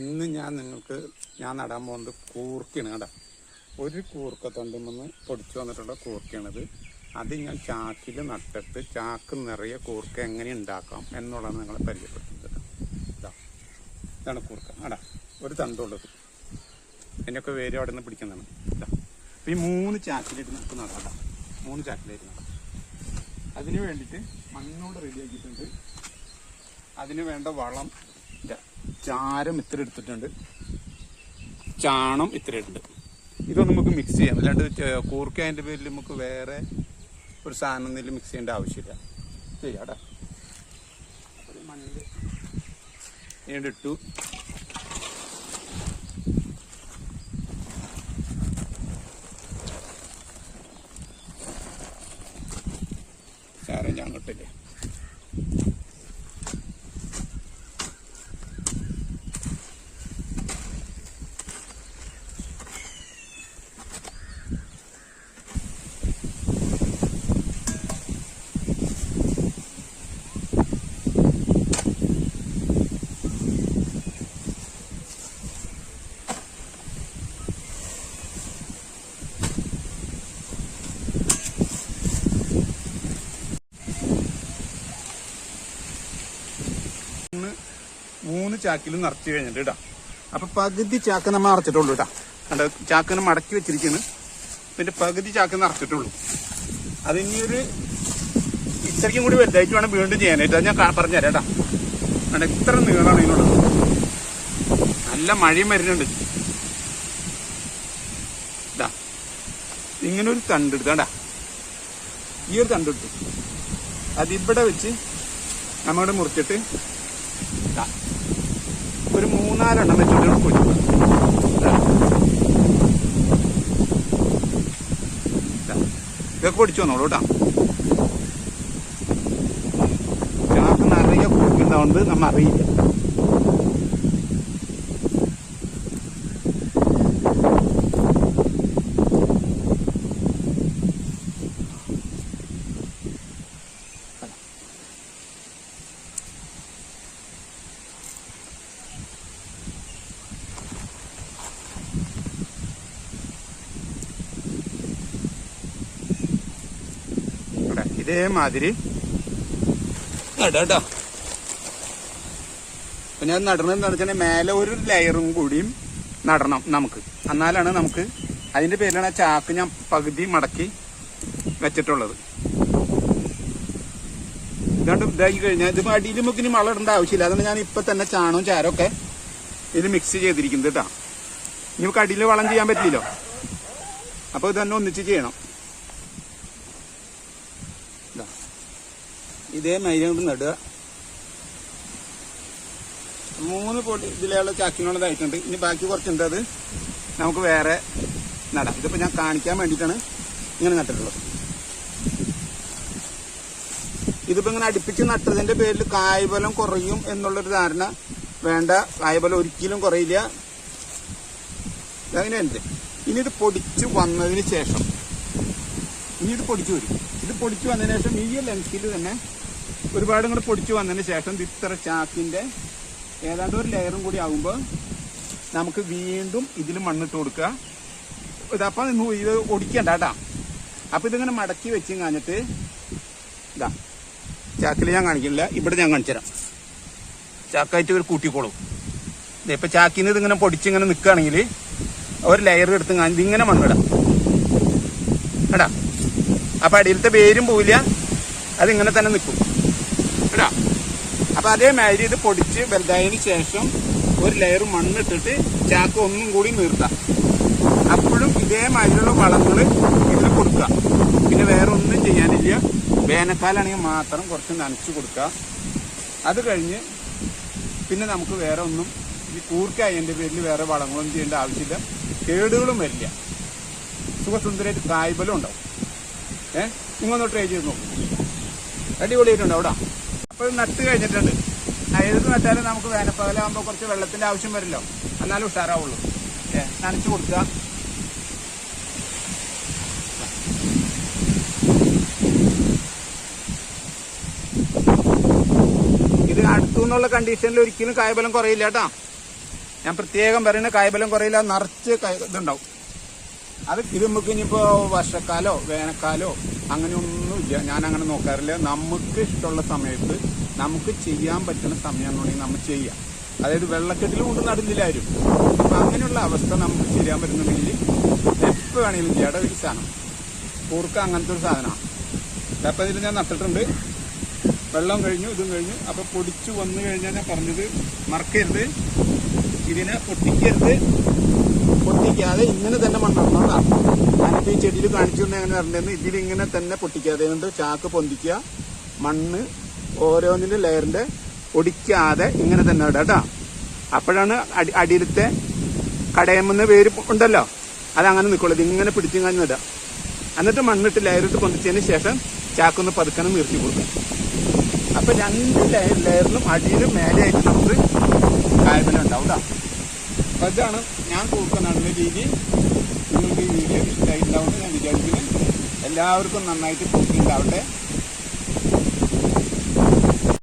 ഇന്ന് ഞാൻ നടാൻ പോകുന്നത് കൂർക്കയാണ് കേട്ടോ. ഒരു കൂർക്ക തണ്ടുമെന്ന് പൊടിച്ചു വന്നിട്ടുള്ള കൂർക്കയാണിത്. അത് ഞാൻ ചാക്കിൽ നട്ടിട്ട് ചാക്ക് നിറയെ കൂർക്ക എങ്ങനെ ഉണ്ടാക്കാം എന്നുള്ളതാണ് നിങ്ങളെ പരിചയപ്പെടുത്തുന്നത്. ഇതാണ് കൂർക്ക ആടാ, ഒരു തണ്ടുള്ളത്. അതിനൊക്കെ വേര് അവിടെ നിന്ന് പിടിക്കുന്നതാണ്. അപ്പം ഈ 3 ചാക്കിലിട്ട് നമുക്ക് നടാം. 3 ചാക്കിലായിട്ട് നടാം. അതിന് വേണ്ടിയിട്ട് മണ്ണോട് റെഡിയാക്കിയിട്ടുണ്ട്. അതിന് വേണ്ട വളം ചാരം ഇത്ര എടുത്തിട്ടുണ്ട്, ചാണം ഇത്ര ഉണ്ട്. ഇതൊന്നും നമുക്ക് മിക്സ് ചെയ്യാം. അല്ലാണ്ട് കൂർക്ക അതിൻ്റെ പേരിൽ നമുക്ക് വേറെ ഒരു സാധനം ഒന്നും മിക്സ് ചെയ്യേണ്ട ആവശ്യമില്ല. ചെയ്യാടാ. ഒരു മണ്ണിൽ ഇട്ടു. ചാരം ഞാൻ കിട്ടില്ലേ. മൂന്ന് ചാക്കിലും നിറച്ച് കഴിഞ്ഞിട്ട് കേട്ടോ. അപ്പൊ പകുതി ചാക്ക് നമ്മൾ നിറച്ചിട്ടുള്ളൂ കേട്ടോ. കണ്ട ചാക്കിന് മടക്കി വെച്ചിരിക്കുന്നു. പിന്നെ പകുതി ചാക്ക് നിറച്ചിട്ടുള്ളൂ. അത് ഇനിയൊരു ഇത്രയ്ക്കും കൂടി വലുതായിട്ട് വേണം വീണ്ടും ചെയ്യാനായിട്ട്. അത് ഞാൻ പറഞ്ഞുതരാം കേട്ടോ. കണ്ട ഇത്ര നീളമാണ് ഇതിനുള്ളത്. നല്ല മഴയും വരുന്നുണ്ട്. ഇതാ ഇങ്ങനെ ഒരു തണ്ടെടുത്ത് കണ്ടാ, ഈ ഒരു തണ്ടെടുത്തു. അതിവിടെ വെച്ച് നമ്മളിവിടെ മുറിച്ചിട്ട് ഒരു 3-4 എണ്ണം വെച്ചിട്ട് പൊടിക്കുക. ഇതൊക്കെ പൊടിച്ചു വന്നോളൂ കേട്ടോ. ചാക്ക് നിറയെ കുടിക്കുന്നതുകൊണ്ട് നമ്മ അറിയില്ല. ഇതേമാതിരി നടാട്ടോ. അപ്പൊ ഞാൻ നടണം എന്താണെന്ന് വെച്ചാൽ മേലെ ഒരു ലെയറും കൂടിയും നടണം നമുക്ക്. എന്നാലാണ് നമുക്ക് അതിന്റെ പേരിലാണ് ചാക്ക് ഞാൻ പകുതി മടക്കി വെച്ചിട്ടുള്ളത്. ഇതാണ്ട് ഇതാക്കി കഴിഞ്ഞാൽ ഇത് അടിയിൽ നമുക്ക് ഇനി വളം ഇടേണ്ട ആവശ്യമില്ല. അതുകൊണ്ട് ഞാൻ ഇപ്പൊ തന്നെ ചാണവും ചാരമൊക്കെ ഇത് മിക്സ് ചെയ്തിരിക്കുന്നത് കേട്ടോ. ഇനി നമുക്ക് അടിയിൽ വളം ചെയ്യാൻ പറ്റില്ലല്ലോ. അപ്പൊ ഇത് തന്നെ ഒന്നിച്ച് ചെയ്യണം. ഇതേ മൈര കൊണ്ട് നടുക. 3 പൊടി ഇതിലുള്ള ചാക്കിനുള്ളതായിട്ടുണ്ട്. ഇനി ബാക്കി കുറച്ചുണ്ട്, അത് നമുക്ക് വേറെ നടാം. ഇതിപ്പോ ഞാൻ കാണിക്കാൻ വേണ്ടിയിട്ടാണ് ഇങ്ങനെ നട്ടിട്ടുള്ളത്. ഇതിപ്പോ ഇങ്ങനെ അടുപ്പിച്ച് നട്ടതിന്റെ പേരിൽ കായ്ഫലം കുറയും എന്നുള്ളൊരു ധാരണ വേണ്ട. കായ്ഫലം ഒരിക്കലും കുറയില്ല. അങ്ങനെയുണ്ട്. ഇനി ഇത് പൊടിച്ച് വന്നതിന് ശേഷം ഇനി ഇത് പൊടിച്ചു വരും. ഇത് പൊടിച്ചു വന്നതിന് ശേഷം ഈ ലെൻസിൽ തന്നെ ഒരുപാട് കൂടെ പൊടിച്ചു വന്നതിന് ശേഷം ഇത്ര ചാക്കിന്റെ ഏതാണ്ട് ഒരു ലെയറും കൂടി ആകുമ്പോൾ നമുക്ക് വീണ്ടും ഇതിൽ മണ്ണിട്ട് കൊടുക്കുക. ഇതപ്പം ഇത് ഒടിക്കണ്ട കേട്ടാ. അപ്പൊ ഇതിങ്ങനെ മടക്കി വെച്ച് കഴിഞ്ഞിട്ട് ഇതാ ചാക്കിൽ ഞാൻ കാണിക്കില്ല, ഇവിടെ ഞാൻ കാണിച്ചു തരാം. ചാക്കായിട്ട് ഒരു കൂട്ടിക്കോളും. ഇപ്പൊ ചാക്കിന് ഇതിങ്ങനെ പൊടിച്ചിങ്ങനെ നിൽക്കുകയാണെങ്കിൽ ഒരു ലെയർ എടുത്ത് ഇതിങ്ങനെ മണ്ണിടാം കേട്ടാ. അപ്പൊ അടിയിലത്തെ വേരും പോവില്ല, അതിങ്ങനെ തന്നെ നിൽക്കും കേട്ടാ. അപ്പൊ അതേമാതിരി ഇത് പൊടിച്ച് വലുതായതിനു ശേഷം ഒരു ലെയർ മണ്ണിട്ടിട്ട് ചാക്ക് ഒന്നും കൂടി നിർത്താം. അപ്പോഴും ഇതേമാതിരിയുള്ള വളങ്ങൾ ഇതിൽ കൊടുക്കുക. പിന്നെ വേറെ ഒന്നും ചെയ്യാനില്ല. വേനൽക്കാലാണെങ്കിൽ മാത്രം കുറച്ച് നനച്ചു കൊടുക്കുക. അത് കഴിഞ്ഞ് പിന്നെ നമുക്ക് വേറെ ഒന്നും ഈ കൂർക്കായതിന്റെ പേരിൽ വേറെ വളങ്ങളൊന്നും ചെയ്യേണ്ട ആവശ്യമില്ല. കേടുകളും വരില്ല. സുഖസുന്ദരമായിട്ട് കായ്ഫലം ഉണ്ടാവും. നിങ്ങളൊന്ന് ട്രൈ ചെയ്ത് നോക്കും. അടിപൊളിയായിട്ടുണ്ട് അവിടെ. അപ്പോൾ നട്ട് കഴിഞ്ഞിട്ടുണ്ട്. ഏത് നട്ടാലും നമുക്ക് വേനൽപ്പകലാകുമ്പോൾ കുറച്ച് വെള്ളത്തിന്റെ ആവശ്യം വരില്ലോ, എന്നാലും ഉഷാറാവുള്ളൂ. നനച്ചു കൊടുക്കുക. ഇത് അടുത്തു നിന്നുള്ള കണ്ടീഷനിൽ ഒരിക്കലും കായ്ഫലം കുറയില്ല കേട്ടോ. ഞാൻ പ്രത്യേകം പറയുന്ന കായ്ബലം കുറയില്ല, നിറച്ച് ഇതുണ്ടാവും. ഇത് നമുക്ക് ഇനിയിപ്പോ വർഷക്കാലോ വേനൽക്കാലോ അങ്ങനെയൊന്നുമില്ല, ഞാൻ അങ്ങനെ നോക്കാറില്ല. നമുക്ക് ഇഷ്ടമുള്ള സമയത്ത് നമുക്ക് ചെയ്യാൻ പറ്റുന്ന സമയമാണെന്നുണ്ടെങ്കിൽ നമ്മൾ ചെയ്യാം. അതായത് വെള്ളക്കെട്ടിൽ കൊണ്ട് നടുന്നില്ലാരും. അപ്പൊ അങ്ങനെയുള്ള അവസ്ഥ നമുക്ക് ചെയ്യാൻ പറ്റുന്നുണ്ടെങ്കിൽ എപ്പോൾ വേണമെങ്കിലും ചെയ്യാം. ഒരു സാധനം കൂർക്ക അങ്ങനത്തെ ഒരു സാധനമാണ്. അപ്പം ഇതിൽ ഞാൻ നട്ടിട്ടുണ്ട്. വെള്ളം കഴിഞ്ഞു, ഇതും കഴിഞ്ഞു. അപ്പൊ പൊടിച്ചു വന്നു കഴിഞ്ഞാൽ ഞാൻ പറഞ്ഞത് മറക്കരുത്, ഇതിനെ പൊട്ടിക്കരുത്. പൊട്ടിക്കാതെ ഇങ്ങനെ തന്നെ മണ്ണിടണമെന്നാണ്. ഞാനിപ്പോൾ ഈ ചെടിയിൽ കാണിച്ചു തന്നെ എങ്ങനെ പറഞ്ഞിരുന്നു. ഇതിലിങ്ങനെ തന്നെ പൊട്ടിക്കാതെ കൊണ്ട് ചാക്ക് പൊന്തിക്കുക, മണ്ണ് ഓരോന്നിന്റെ ലെയറിന്റെ ഒടിക്കാതെ ഇങ്ങനെ തന്നെ ഇടുക കേട്ടോ. അപ്പോഴാണ് അടിയിലത്തെ കടയമെന്ന് പേര് ഉണ്ടല്ലോ, അതങ്ങനെ നിൽക്കുള്ളൂ. ഇതിങ്ങനെ പിടിച്ചും കഴിഞ്ഞ് ഇടുക. എന്നിട്ട് മണ്ണിട്ട് ലെയറിട്ട് പൊന്തിച്ചതിന് ശേഷം ചാക്കൊന്ന് പതുക്കണം നിർത്തി കൊടുക്കുക. അപ്പൊ രണ്ട് ലെയറിലും അടിയിലും മേലെയായിട്ട് നമുക്ക് കായ്ഫലം ഉണ്ടാവും കേട്ടോ. അപ്പൊ ഇതാണ് ഞാൻ കൂർക്ക നടുന്ന രീതി. നിങ്ങൾക്ക് ഈ വീഡിയോ ഇഷ്ടമായിട്ടുണ്ടാവുമെന്ന് ഞാൻ വിചാരിക്കുന്നു. എല്ലാവർക്കും നന്നായിട്ട് കൂർക്ക ഉണ്ടാവട്ടെ.